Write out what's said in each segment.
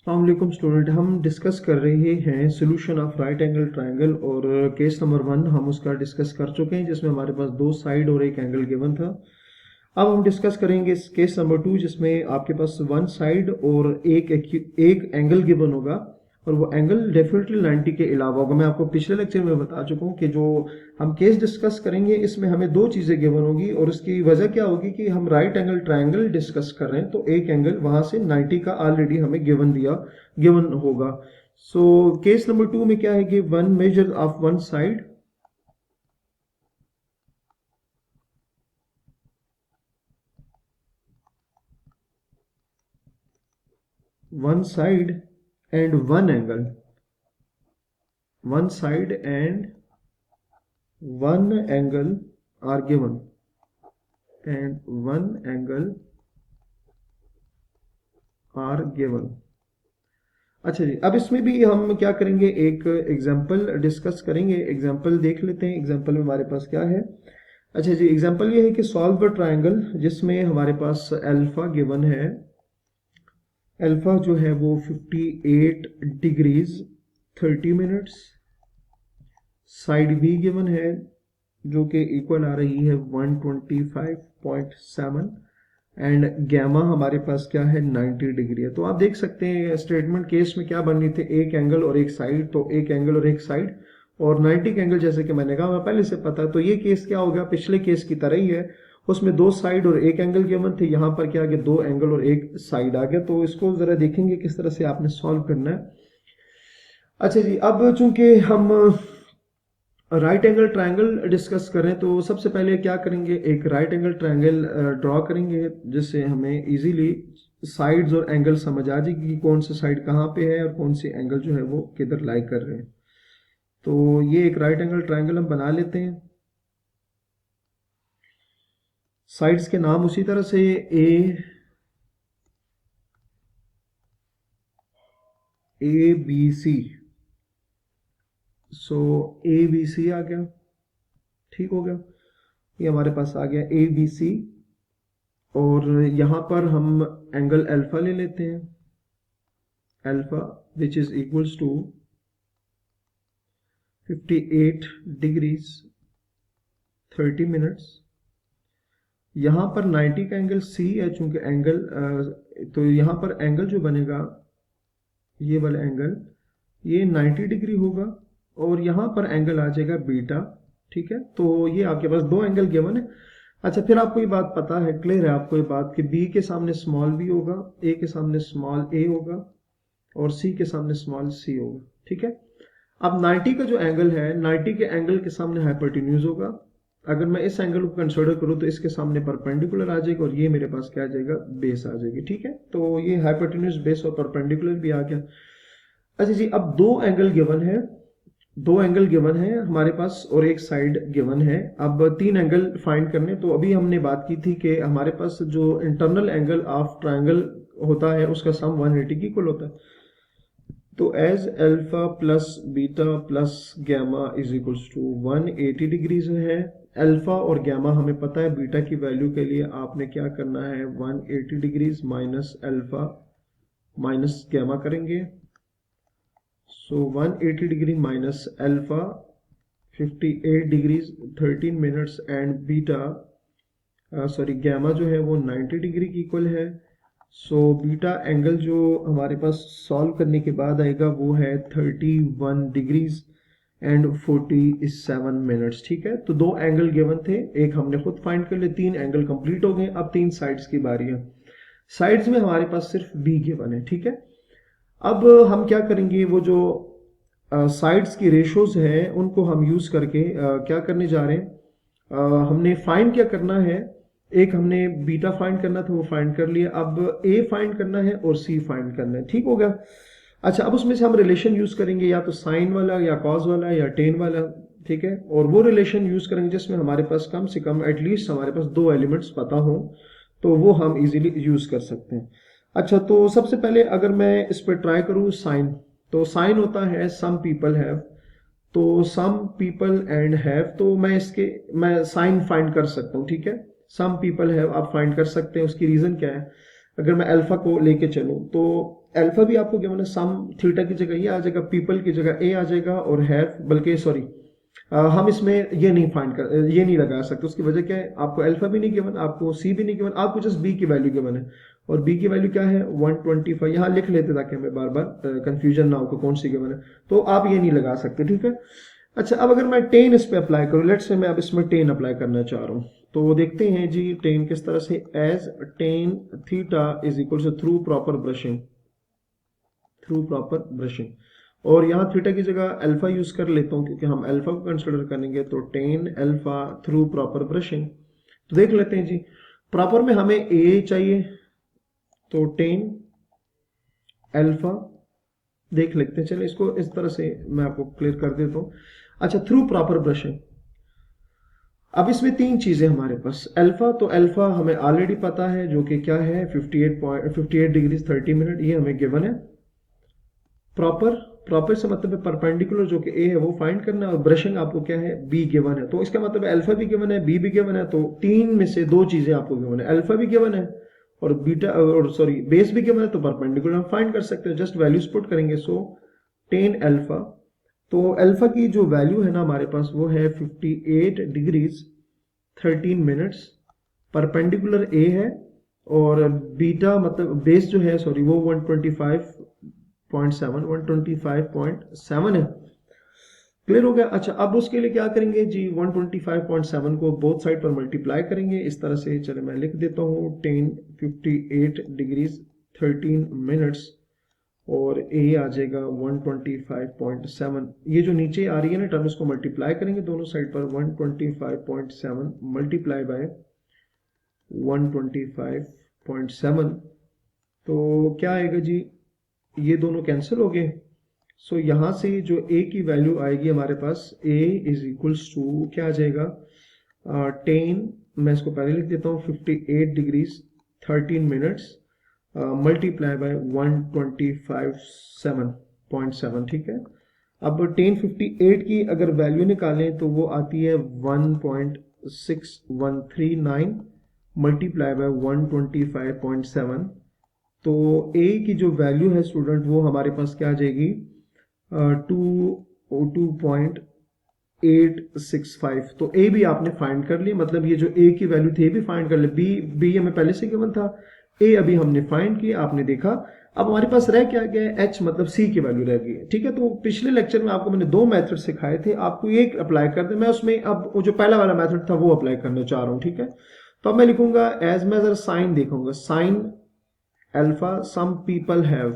अस्सलाम वालेकुम स्टूडेंट, हम डिस्कस कर रहे हैं solution of right angle triangle और केस नंबर 1 हम उसका डिस्कस कर चुके हैं जिसमें हमारे पास दो साइड और एक एंगल गिवन था। अब हम डिस्कस करेंगे केस नंबर 2 जिसमें आपके पास वन साइड और एक एंगल गिवन होगा और वो एंगल डेफिनेटली 90 के अलावा होगा। मैं आपको पिछले लेक्चर में बता चुका हूँ कि जो हम केस डिस्कस करेंगे इसमें हमें दो चीजें गिवन होगी और उसकी वजह क्या होगी कि हम राइट एंगल ट्रायंगल डिस्कस कर रहे हैं तो एक एंगल वहां से 90 का ऑलरेडी हमें गिवन होगा। सो केस नंबर 2 में क्या है कि one measure of one side and one angle, one side and one angle are given and one angle are given। अच्छा जी, अब इसमें भी हम क्या करेंगे, एक एग्जांपल डिस्कस करेंगे। एग्जांपल देख लेते हैं। एग्जांपल में हमारे पास क्या है। अच्छा जी, एग्जांपल ये है कि सॉल्व अ ट्रायंगल जिसमें हमारे पास अल्फा गिवन है। अल्फा जो है वो 58 degrees 30 minutes, side be given है जो कि इक्वल आ रही है 125.7 एंड गैमा हमारे पास क्या है 90 डिग्री है। तो आप देख सकते हैं स्टेटमेंट केस में क्या बन रही थी, एक एंगल और एक साइड, तो एक एंगल और एक साइड और 90 एंगल जैसे कि मैंने कहा मैं पहले से पता है। तो ये केस क्या हो गया, पिछले केस की तरह ही है, उसमें दो साइड और एक एंगल गिवन थे, यहाँ पर क्या आ गया, दो एंगल और एक साइड आ गया। तो इसको जरा देखेंगे किस तरह से आपने सॉल्व करना है। अच्छा जी, अब चूंकि हम राइट एंगल ट्रायंगल डिस्कस करें तो सबसे पहले क्या करेंगे, एक राइट एंगल ट्रायंगल ड्रॉ करेंगे जिससे हमें इजीली साइड्स और एंगल समझ आ जाएगी कि कौन सी साइड कहाँ पे है और कौन सी एंगल जो है वो किधर लाई कर रहे हैं। तो ये एक राइट एंगल ट्रायंगल हम बना लेते हैं। साइड्स के नाम उसी तरह से A B C, so A B C आ गया, ठीक हो गया। ये हमारे पास आ गया ए बी सी और यहां पर हम एंगल अल्फा ले लेते हैं, alpha which is equals to 58 degrees 30 minutes. यहां पर 90 का एंगल सी है चूंकि एंगल तो यहां पर एंगल जो बनेगा ये वाला एंगल ये 90 डिग्री होगा और यहां पर एंगल आ जाएगा बीटा, ठीक है। तो ये आपके पास दो एंगल गिवन है। अच्छा, फिर आपको ये बात पता है, क्लियर है आपको ये बात कि बी के सामने स्मॉल बी होगा, ए के सामने स्मॉल ए होगा और सी के सामने स्मॉल सी होगा, ठीक है। अब 90 का जो एंगल है, 90 के एंगल के सामने हाइपोटेन्यूज होगा। अगर मैं इस एंगल को कंसीडर करूं तो इसके सामने परपेंडिकुलर आ जाएगा और ये मेरे पास क्या आ जाएगा, बेस आ जाएगी, ठीक है। तो ये हाइपोटेन्यूज, बेस और परपेंडिकुलर भी आ गया। अच्छा जी, अब दो एंगल गिवन है हमारे पास और एक साइड गिवन है। अब तीन एंगल फाइंड करने, तो अभी हमने बात की थी कि हमारे पास जो इंटरनल एंगल ऑफ ट्रायंगल होता है उसका सम 180 की इक्वल होता है। तो as alpha plus beta plus gamma is equals to 180 degrees है। अल्फा और गैमा हमें पता है, बीटा की वैल्यू के लिए आपने क्या करना है, 180 degrees minus alpha minus gamma करेंगे। So 180 degree minus alpha 58 degrees 13 minutes and beta sorry gamma जो है वो 90 डिग्री की इक्वल है। सो बीटा एंगल जो हमारे पास सॉल्व करने के बाद आएगा वो है 31 डिग्रीज एंड 47 मिनट्स, ठीक है। तो दो एंगल गिवन थे, एक हमने खुद फाइंड कर लिए, तीन एंगल कंप्लीट हो गए। अब तीन साइड्स की बारी है। साइड्स में हमारे पास सिर्फ बी गिवन है, ठीक है। अब हम क्या करेंगे, वो जो साइड्स की रेशोज हैं उनको हम यूज करके क्या करने जा रहे हैं, हमने फाइंड क्या करना है, एक हमने बीटा फाइंड करना था वो फाइंड कर लिया, अब ए फाइंड करना है और सी फाइंड करना है, ठीक हो गया। अच्छा, अब उसमें से हम रिलेशन यूज करेंगे, या तो साइन वाला या कॉज वाला या टेन वाला, ठीक है। और वो रिलेशन यूज करेंगे जिसमें हमारे पास कम से कम एटलीस्ट हमारे पास दो एलिमेंट्स पता हो, तो वो हम इजीली यूज कर सकते हैं। अच्छा, तो सबसे पहले अगर मैं इस पर ट्राई करूँ साइन, तो साइन होता है सम पीपल हैव, तो सम पीपल एंड हैव, तो मैं साइन फाइंड कर सकता हूँ, ठीक है। सम पीपल हैव आप फाइंड कर सकते हैं। उसकी रीजन क्या है, अगर मैं अल्फा को लेके चलूँ तो अल्फा भी आपको गिवन है, सम थीटा की जगह ये आ जाएगा, पीपल की जगह ए आ जाएगा, और हैव, बल्कि सॉरी हम इसमें ये नहीं फाइंड कर, ये नहीं लगा सकते। उसकी वजह क्या है, आपको अल्फा भी नहीं गिवन, आपको सी भी नहीं गिवन, आपको जस्ट बी की वैल्यू गिवन है, और बी की वैल्यू क्या है 125। यहाँ लिख लेते ताकि हमें बार बार कंफ्यूजन ना हो कि कौन सी गिवन है, तो आप ये नहीं लगा सकते, ठीक है। अच्छा, अब अगर मैं टेन इस पे अप्लाई करूँ, लेट्स से मैं अब इसमें टेन अप्लाई करना चाह रहा हूँ, तो देखते हैं जी टेन किस तरह से, as tan theta is equal to through proper brushing, through proper brushing, और यहाँ थीटा की जगह अल्फा यूज कर लेता हूँ क्योंकि हम अल्फा को कंसिडर करेंगे, तो tan alpha through proper brushing. तो देख लेते हैं जी, प्रॉपर में हमें ए चाहिए, तो टेन अल्फा देख लेते हैं, चलिए इसको इस तरह से मैं आपको क्लियर कर देता हूँ। अच्छा, थ्रू प्रॉपर ब्रशिंग, अब इसमें तीन चीजें हमारे पास, अल्फा, तो अल्फा हमें ऑलरेडी पता है जो कि क्या है 58 डिग्री 30 मिनट, ये हमें गिवन है। प्रॉपर, प्रॉपर से मतलब है परपेंडिकुलर जो कि ए है वो फाइंड करना है, और ब्रशिंग आपको क्या है बी गिवन है, तो इसका मतलब अल्फा भी गिवन है, बी भी गिवन है, तो तीन में से दो चीजें आपको गिवन है, अल्फा भी गिवन है और बीटा, और सॉरी बेस भी गिवन है, तो परपेंडिकुलर हम फाइंड कर सकते हैं, जस्ट वैल्यूज पुट करेंगे। सो टेन अल्फा, तो अल्फा की जो वैल्यू है ना हमारे पास वो है 58 डिग्रीज 13 मिनट्स, परपेंडिकुलर ए है, और बीटा मतलब बेस जो है सॉरी वो 125.7 है। क्लियर हो गया। अच्छा, अब उसके लिए क्या करेंगे जी, 125.7 को बोथ साइड पर मल्टीप्लाई करेंगे इस तरह से, चले मैं लिख देता हूँ 10 58 डिग्रीज 13 मिनट्स, और ए आ जाएगा 125.7, ये जो नीचे आ रही है ना टर्म, इसको मल्टीप्लाई करेंगे दोनों साइड पर, 125.7 मल्टीप्लाई बाय 125.7, तो क्या आएगा जी, ये दोनों कैंसिल हो गए। सो यहां से जो a की वैल्यू आएगी हमारे पास, a इज इक्वल्स टू क्या आ जाएगा 10, मैं इसको पहले लिख देता हूँ 58 डिग्रीज 13 मिनट्स मल्टीप्लाई बाय 125.7, ठीक है। अब 1058 की अगर वैल्यू निकालें तो वो आती है 1.6139 मल्टीप्लाई बाय 125.7, तो a की जो वैल्यू है स्टूडेंट वो हमारे पास क्या आ जाएगी 202.865, तो a भी आपने फाइंड कर ली, मतलब ये जो a की वैल्यू थी भी फाइंड कर ली, b हमें पहले से गिवन था, a अभी हमने फाइंड किया, आपने देखा। अब हमारे पास रह क्या गया, h मतलब c की वैल्यू रह गई है, ठीक है। तो पिछले लेक्चर में आपको मैंने दो मेथड सिखाए थे, आपको एक अप्लाई कर दे, मैं उसमें अब वो जो पहला वाला मेथड था वो अप्लाई करना चाह रहा हूँ, ठीक है। तो अब मैं लिखूंगा एज मैं जरा साइन देखूंगा, sine alpha some people have,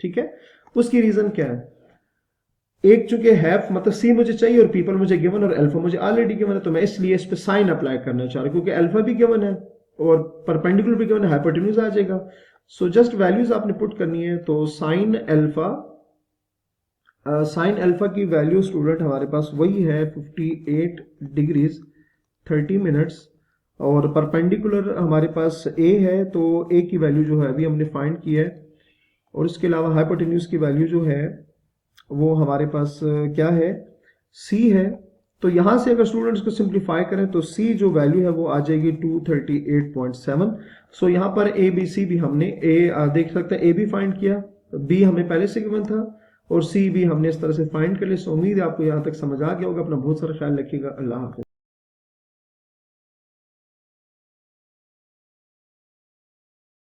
ठीक है। उसकी रीजन क्या है, एक चूंकि हैव मतलब सी मुझे चाहिए और पीपल मुझे गिवन और अल्फा मुझे ऑलरेडी गिवन है, तो मैं इसलिए इस पे साइन अप्लाई करना चाह रहा हूं, क्योंकि अल्फा भी गिवन है और परपेंडिकुलर भी गिवन है, हाइपोटेन्यूज आ जाएगा। सो जस्ट वैल्यूज आपने पुट करनी है, तो साइन अल्फा की वैल्यू स्टूडेंट हमारे पास वही है 58 डिग्रीज 30 मिनट्स, और परपेंडिकुलर हमारे पास a है, तो a की वैल्यू जो है अभी हमने फाइंड की है, और इसके अलावा हाइपोटेन्यूज की वैल्यू जो है वो हमारे पास क्या है c है। तो यहां से अगर स्टूडेंट्स को सिंप्लीफाई करें तो c जो वैल्यू है वो आ जाएगी 238.7। सो यहाँ पर a b c भी हमने देख सकते हैं, a भी फाइंड किया, b हमें पहले से गिवन था, और c भी हमने इस तरह से फाइंड कर लिया। सो उम्मीद है आपको यहाँ तक समझ आ गया होगा। अपना बहुत सारा ख्याल रखिएगा। अल्लाह हाफिज।